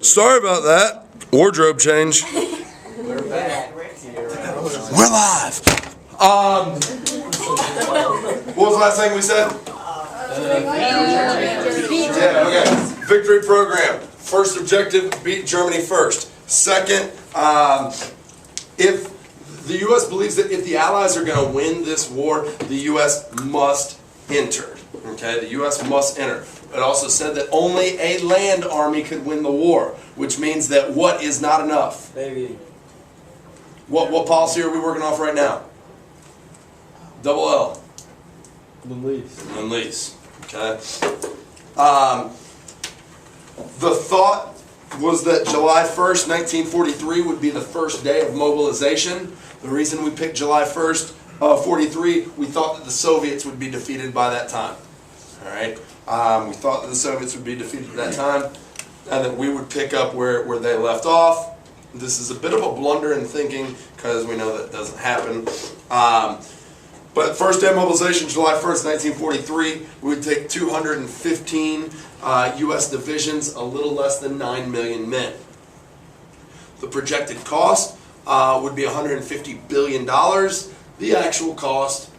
Sorry about that. Wardrobe change. We're back. We're live. What was the last thing we said? Yeah, okay. Victory program. First objective, beat Germany first. Second, if the U.S. believes that if the Allies are going to win this war, the U.S. must enter. Okay, the U.S. must enter. It also said that only a land army could win the war, which means that what is not enough? Maybe. What policy are we working off right now? Double L. Release. Okay. The thought was that July 1st, 1943 would be the first day of mobilization. The reason we picked July 1st, 43, we thought that the Soviets would be defeated by that time. All right. We thought that the Soviets would be defeated at that time, and that we would pick up where they left off. This is a bit of a blunder in thinking, because we know that doesn't happen. But first day of mobilization, July 1st, 1943, we would take 215 U.S. divisions, a little less than 9 million men. The projected cost would be $150 billion. The actual cost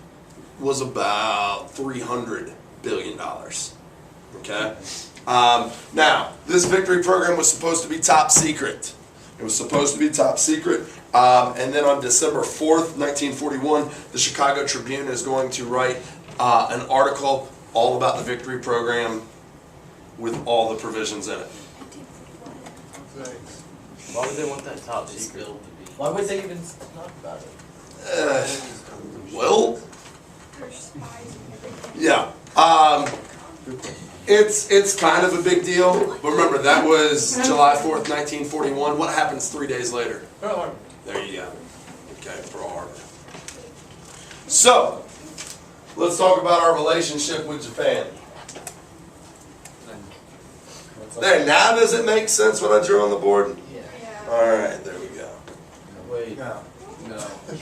was about $300 billion. Okay? Now, this victory program was supposed to be top secret. It was supposed to be top secret. And then on December 4th, 1941, the Chicago Tribune is going to write an article all about the victory program with all the provisions in it. Why would they want that top secret? Why would they even talk about it? Well, yeah. It's kind of a big deal. But remember, that was July 4th, 1941. What happens 3 days later? Pearl Harbor. There you go. Okay, Pearl Harbor. So, let's talk about our relationship with Japan. There, now does it make sense what I drew on the board? Yeah. Alright, there we go. Wait. No.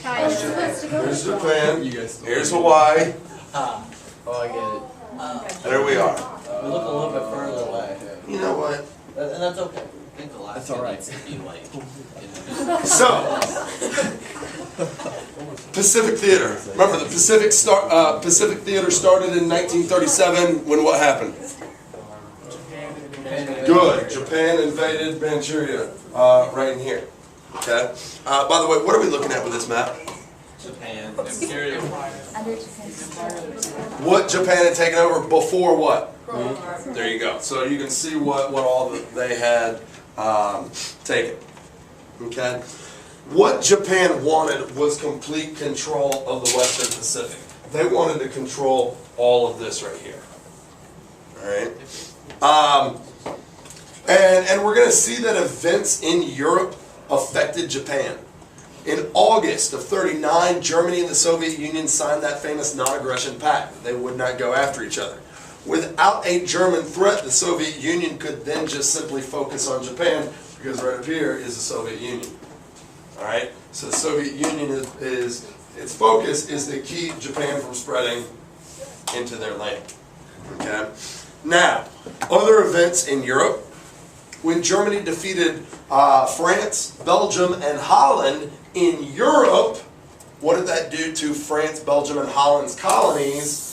Here's Japan. Here's Hawaii. Oh, I get it. There we are. We look a little bit further away. You know what? And that's okay. That's all right. So, Pacific Theater. Remember, the Pacific Theater started in 1937 when what happened? Good. Japan invaded Manchuria right in here. Okay. By the way, what are we looking at with this map? Japan. What Japan had taken over before what? There you go. So you can see what all that they had taken. Okay. What Japan wanted was complete control of the Western Pacific. They wanted to control all of this right here. All right. And we're going to see that events in Europe affected Japan. In August of '39, Germany and the Soviet Union signed that famous non-aggression pact that they would not go after each other. Without a German threat, the Soviet Union could then just simply focus on Japan, because right up here is the Soviet Union. All right? So the Soviet Union is its focus is to keep Japan from spreading into their land. Okay? Now, other events in Europe. When Germany defeated France, Belgium, and Holland in Europe, what did that do to France, Belgium, and Holland's colonies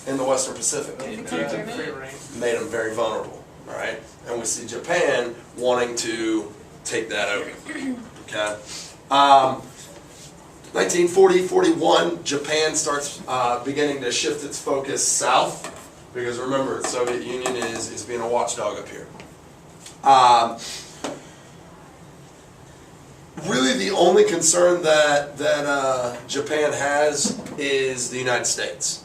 in the Western Pacific? Made them very vulnerable. All right, and we see Japan wanting to take that over. Okay, 1940-41, Japan starts beginning to shift its focus south, because remember, the Soviet Union is being a watchdog up here. Really, the only concern that Japan has is the United States,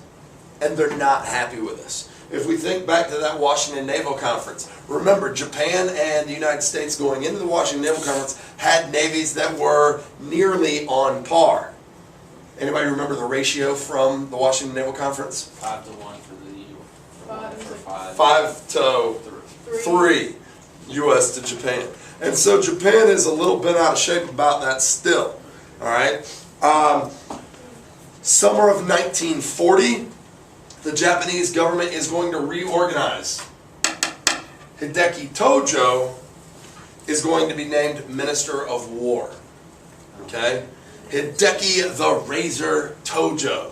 and they're not happy with us. If we think back to that Washington Naval Conference, remember, Japan and the United States going into the Washington Naval Conference had navies that were nearly on par. Anybody remember the ratio from the Washington Naval Conference? 5-1 for the U.S. 5 to 3. U.S. to Japan. And so Japan is a little bit out of shape about that still. All right. Summer of 1940, the Japanese government is going to reorganize. Hideki Tojo is going to be named Minister of War. Okay? Hideki the Razor Tojo.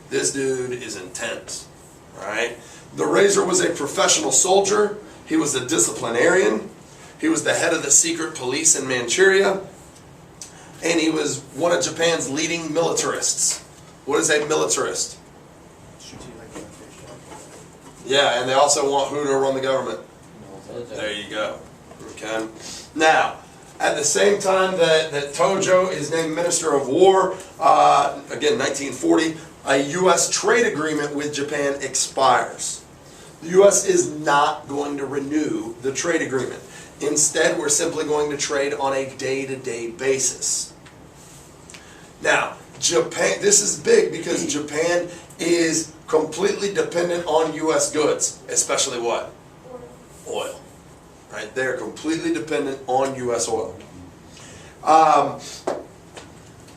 This dude is intense. Alright? The Razor was a professional soldier. He was a disciplinarian. He was the head of the secret police in Manchuria. And he was one of Japan's leading militarists. What is a militarist? Yeah, and they also want who to run the government? There you go. Okay. Now, at the same time that Tojo is named Minister of War, again, 1940, a U.S. trade agreement with Japan expires. The U.S. is not going to renew the trade agreement. Instead, we're simply going to trade on a day-to-day basis. Now, Japan, this is big because Japan is completely dependent on U.S. goods, especially what? Oil. Right? They're completely dependent on U.S. oil.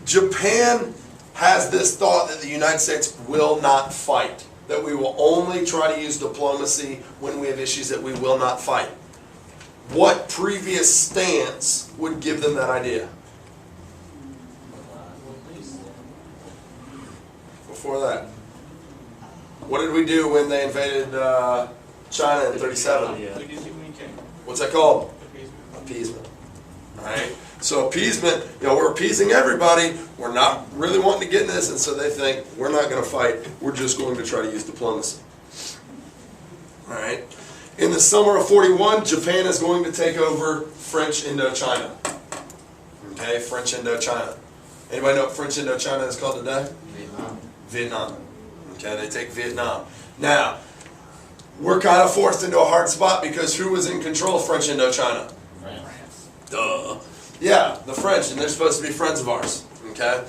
Japan has this thought that the United States will not fight, that we will only try to use diplomacy when we have issues that we will not fight. What previous stance would give them that idea? Before that. What did we do when they invaded China in 37? What's that called? Appeasement. Alright? So appeasement, we're appeasing everybody. We're not really wanting to get in this, and so they think, we're not going to fight. We're just going to try to use diplomacy. Alright? In the summer of 41, Japan is going to take over French Indochina. Okay, French Indochina. Anybody know what French Indochina is called today? Vietnam. Okay, they take Vietnam. Now, we're kind of forced into a hard spot because who was in control of French Indochina? France. Duh. Yeah, the French, and they're supposed to be friends of ours. Okay?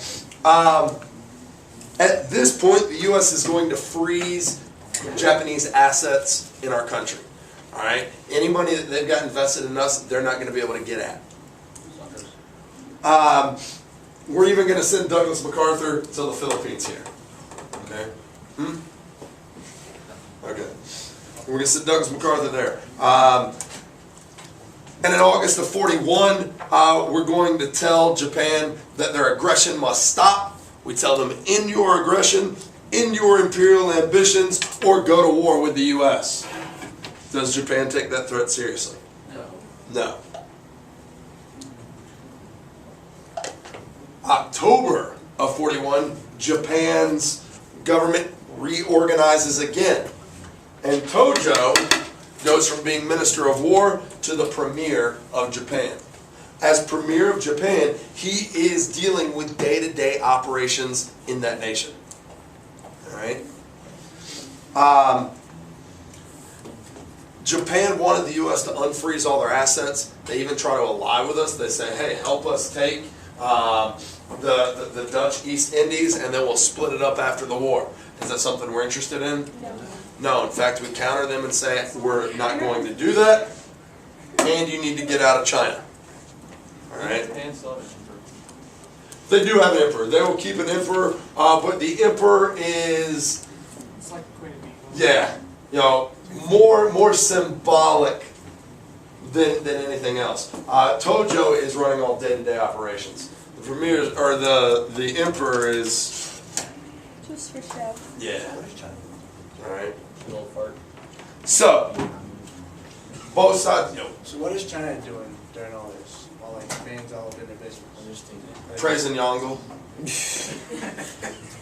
At this point, the U.S. is going to freeze Japanese assets in our country. Alright? Any money that they've got invested in us, they're not going to be able to get at. We're even going to send Douglas MacArthur to the Philippines here. Okay? Okay. We're going to send Douglas MacArthur there. And in August of 41, we're going to tell Japan that their aggression must stop. We tell them, end your aggression, end your imperial ambitions, or go to war with the U.S. Does Japan take that threat seriously? No. No. October of 41, Japan's government reorganizes again. And Tojo goes from being Minister of War to the Premier of Japan. As Premier of Japan, he is dealing with day-to-day operations in that nation. Alright? Japan wanted the U.S. to unfreeze all their assets. They even try to ally with us. They say, hey, help us take the Dutch East Indies, and then we'll split it up after the war. Is that something we're interested in? No. In fact, we counter them and say, we're not going to do that, and you need to get out of China. Alright? They do have an emperor. They will keep an emperor, but the emperor is... It's like the Queen of England. Yeah. More symbolic than anything else. Tojo is running all day-to-day operations. The premier, or the emperor is... Just for show. Yeah. Alright. Little fart. So, both sides, So what is China doing during all this? While like Japan's all up in their business? praising Yongle.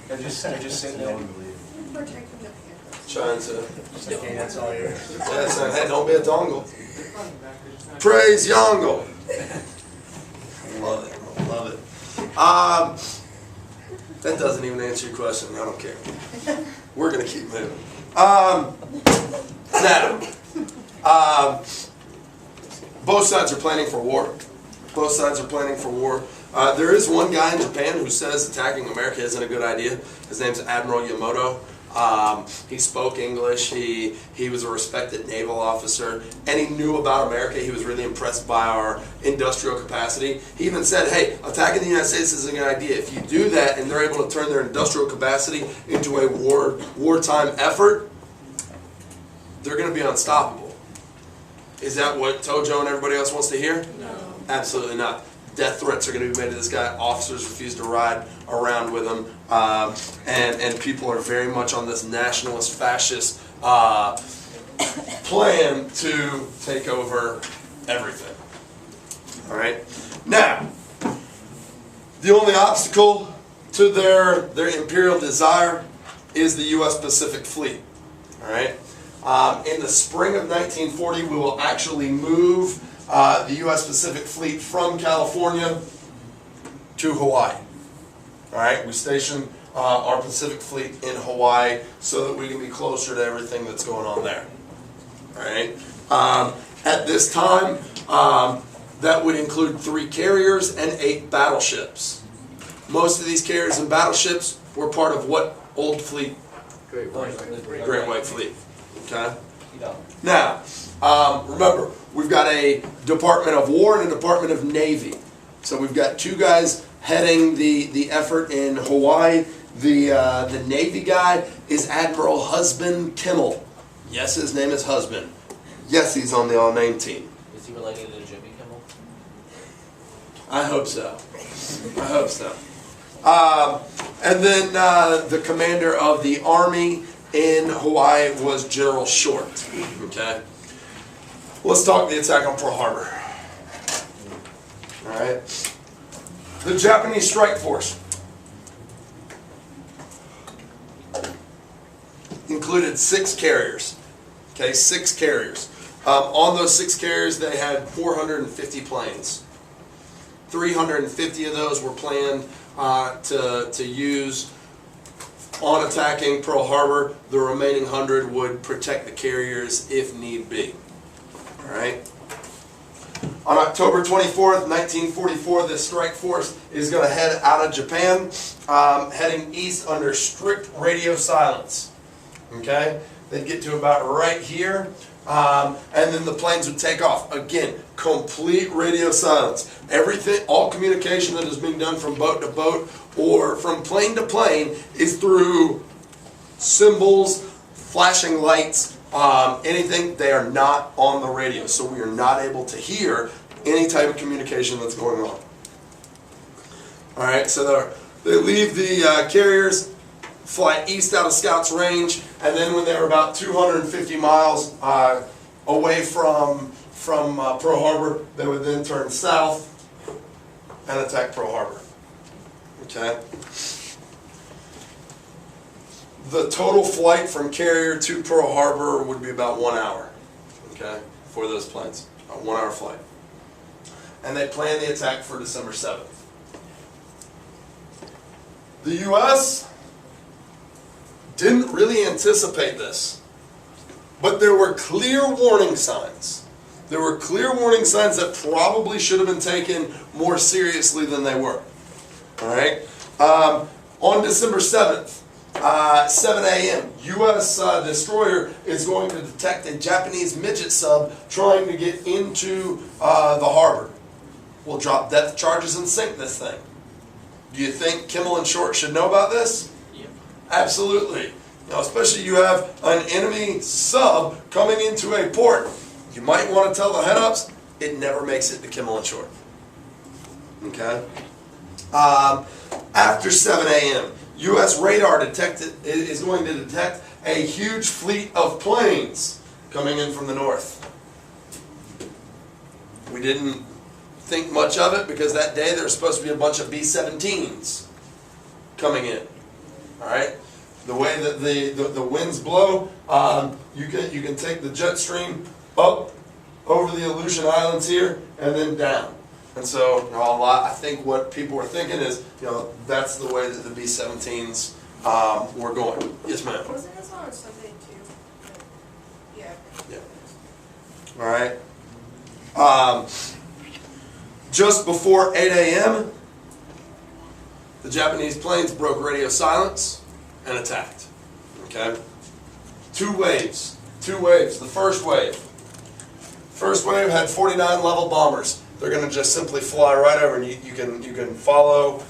They're just sitting there. Protecting the parents. Trying to... Just like, hey, that's all yours. Yeah, saying, hey, don't be a dongle. Praise Yongle. Love it. Love it. That doesn't even answer your question. I don't care. We're going to keep moving. Now, both sides are planning for war. Both sides are planning for war. There is one guy in Japan who says attacking America isn't a good idea. His name's Admiral Yamato. He spoke English, he was a respected naval officer, and he knew about America. He was really impressed by our industrial capacity. He even said, hey, attacking the United States isn't a good idea. If you do that and they're able to turn their industrial capacity into a wartime effort, they're going to be unstoppable. Is that what Tojo and everybody else wants to hear? No. Absolutely not. Death threats are going to be made to this guy. Officers refuse to ride around with him. And people are very much on this nationalist, fascist plan to take over everything. All right? Now, the only obstacle to their imperial desire is the U.S. Pacific Fleet. All right? In the spring of 1940, we will actually move the U.S. Pacific Fleet from California to Hawaii. All right? We station our Pacific Fleet in Hawaii so that we can be closer to everything that's going on there. All right? At this time, that would include 3 carriers and 8 battleships. Most of these carriers and battleships were part of what old fleet? Great White. Great White Fleet. Okay? Yeah. Now, remember, we've got a Department of War and a Department of Navy. So we've got 2 guys heading the effort in Hawaii. The Navy guy is Admiral Husband Kimmel. Yes, his name is Husband. Yes, he's on the all-name team. Is he related to Jimmy Kimmel? I hope so. I hope so. And then the commander of the Army in Hawaii was General Short. Okay? Let's talk the attack on Pearl Harbor. All right? The Japanese strike force included 6 carriers. Okay, 6 carriers. On those 6 carriers, they had 450 planes. 350 of those were planned to use on attacking Pearl Harbor. The remaining 100 would protect the carriers if need be. All right. On October 24th, 1944, this strike force is going to head out of Japan, heading east under strict radio silence. Okay? They'd get to about right here, and then the planes would take off. Again, complete radio silence. Everything, all communication that is being done from boat to boat or from plane to plane is through symbols, flashing lights, anything. They are not on the radio, so we are not able to hear any type of communication that's going on. All right, so they leave the carriers, fly east out of Scouts Range, and then when they're about 250 miles away from Pearl Harbor, they would then turn south and attack Pearl Harbor. Okay. The total flight from carrier to Pearl Harbor would be about 1 hour. Okay, for those planes, a 1 hour flight, and they planned the attack for December 7th. The U.S. didn't really anticipate this, but there were clear warning signs. There were clear warning signs that probably should have been taken more seriously than they were. All right? On December 7th, 7 a.m., U.S. destroyer is going to detect a Japanese midget sub trying to get into the harbor. We'll drop depth charges and sink this thing. Do you think Kimmel and Short should know about this? Yep. Absolutely. Now, especially you have an enemy sub coming into a port. You might want to tell the head-ups, it never makes it to Kimmel and Short. Okay? After 7 a.m., U.S. radar is going to detect a huge fleet of planes coming in from the north. We didn't think much of it because that day there was supposed to be a bunch of B-17s coming in. All right? The way that the winds blow, you can take the jet stream up over the Aleutian Islands here and then down. And so, I think what people were thinking is, that's the way that the B-17s were going. Yes, ma'am. Wasn't this on Sunday too? Yeah. Yeah. All right. Just before 8 a.m., the Japanese planes broke radio silence and attacked. Okay? 2 waves. 2 waves. The first wave had 49 level bombers. They're going to just simply fly right over, and you can follow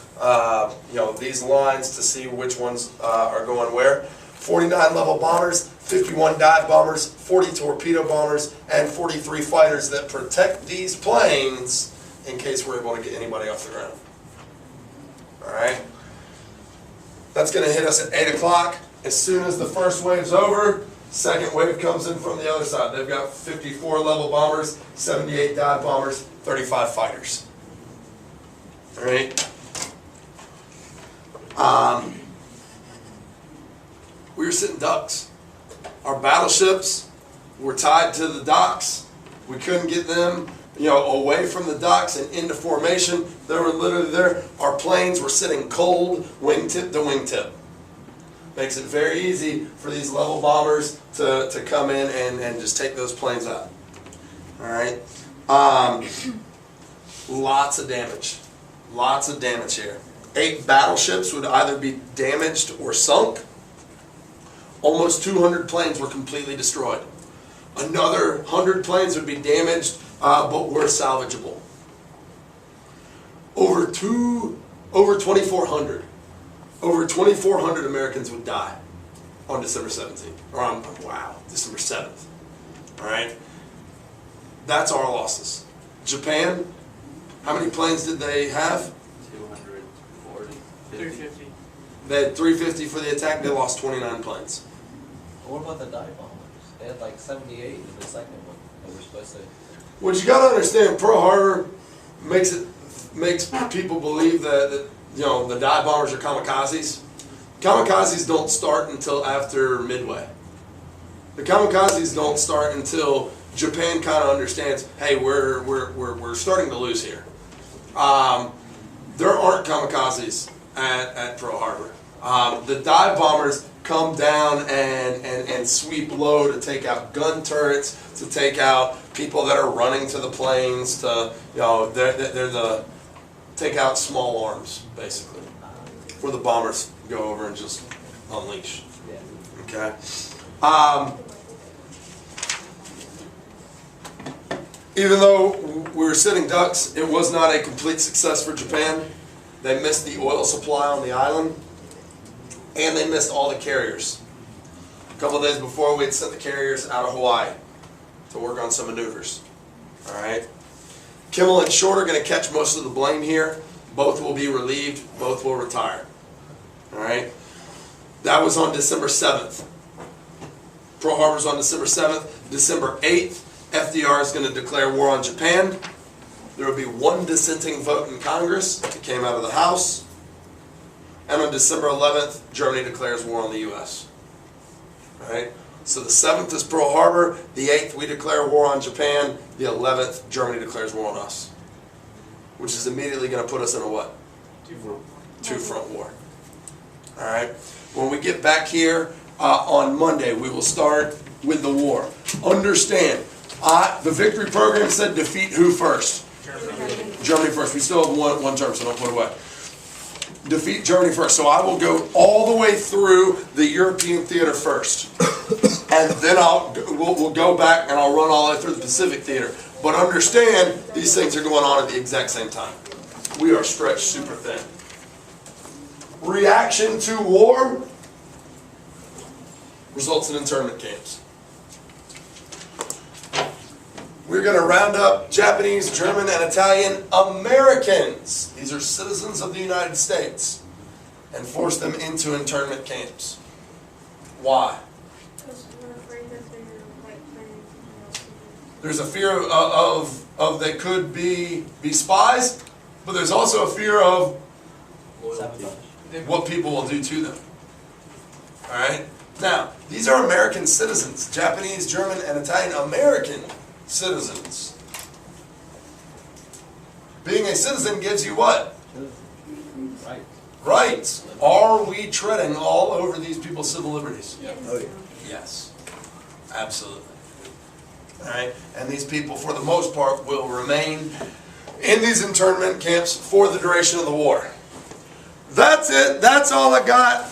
these lines to see which ones are going where. 49 level bombers, 51 dive bombers, 40 torpedo bombers, and 43 fighters that protect these planes in case we're able to get anybody off the ground. All right? That's going to hit us at 8 o'clock. As soon as the first wave's over, second wave comes in from the other side. They've got 54 level bombers, 78 dive bombers, 35 fighters. All right? We were sitting ducks. Our battleships were tied to the docks. We couldn't get them, away from the docks and into formation. They were literally there. Our planes were sitting cold, wingtip to wingtip. Makes it very easy for these level bombers to come in and just take those planes out. All right. Lots of damage. Lots of damage here. 8 battleships would either be damaged or sunk. Almost 200 planes were completely destroyed. Another 100 planes would be damaged, but were salvageable. Over 2,400 Americans would die on December 17th, or December 7th. All right, that's our losses. Japan, how many planes did they have? 240. 350. They had 350 for the attack. They lost 29 planes. What about the dive bombers? They had like 78 in the second one. They were supposed to. What you got to understand, Pearl Harbor makes people believe that the dive bombers are kamikazes. Kamikazes don't start until after Midway. The kamikazes don't start until Japan kind of understands, hey, we're starting to lose here. There aren't kamikazes at Pearl Harbor. The dive bombers come down and sweep low to take out gun turrets, to take out people that are running to the planes, they're take out small arms, basically, where the bombers go over and just unleash. Okay. Even though we were sitting ducks, it was not a complete success for Japan. They missed the oil supply on the island, and they missed all the carriers. A couple of days before, we had sent the carriers out of Hawaii to work on some maneuvers. All right. Kimmel and Short are going to catch most of the blame here. Both will be relieved. Both will retire. All right. That was on December 7th. Pearl Harbor's on December 7th. December 8th, FDR is going to declare war on Japan. There will be one dissenting vote in Congress. It came out of the House. And on December 11th, Germany declares war on the U.S. All right. So the 7th is Pearl Harbor. The 8th, we declare war on Japan. The 11th, Germany declares war on us. Which is immediately going to put us in a what? Two-front war. All right. When we get back here on Monday, we will start with the war. Understand, the victory program said defeat who first? Germany first. We still have one term, so don't put it away. Defeat Germany first. So I will go all the way through the European theater first. And then we'll go back and I'll run all the way through the Pacific theater. But understand, these things are going on at the exact same time. We are stretched super thin. Reaction to war results in internment camps. We're going to round up Japanese, German, and Italian Americans. These are citizens of the United States. And force them into internment camps. Why? Because we're afraid that they're like planning something else to do. There's a fear of they could be spies, but there's also a fear of what people will do to them. All right? Now, these are American citizens, Japanese, German, and Italian American citizens. Being a citizen gives you what? Right. Rights. Are we treading all over these people's civil liberties? Yes. Yes. Absolutely. All right? And these people, for the most part, will remain in these internment camps for the duration of the war. That's it. That's all I got.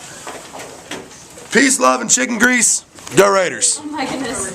Peace, love, and chicken grease. Go Raiders. Oh my goodness.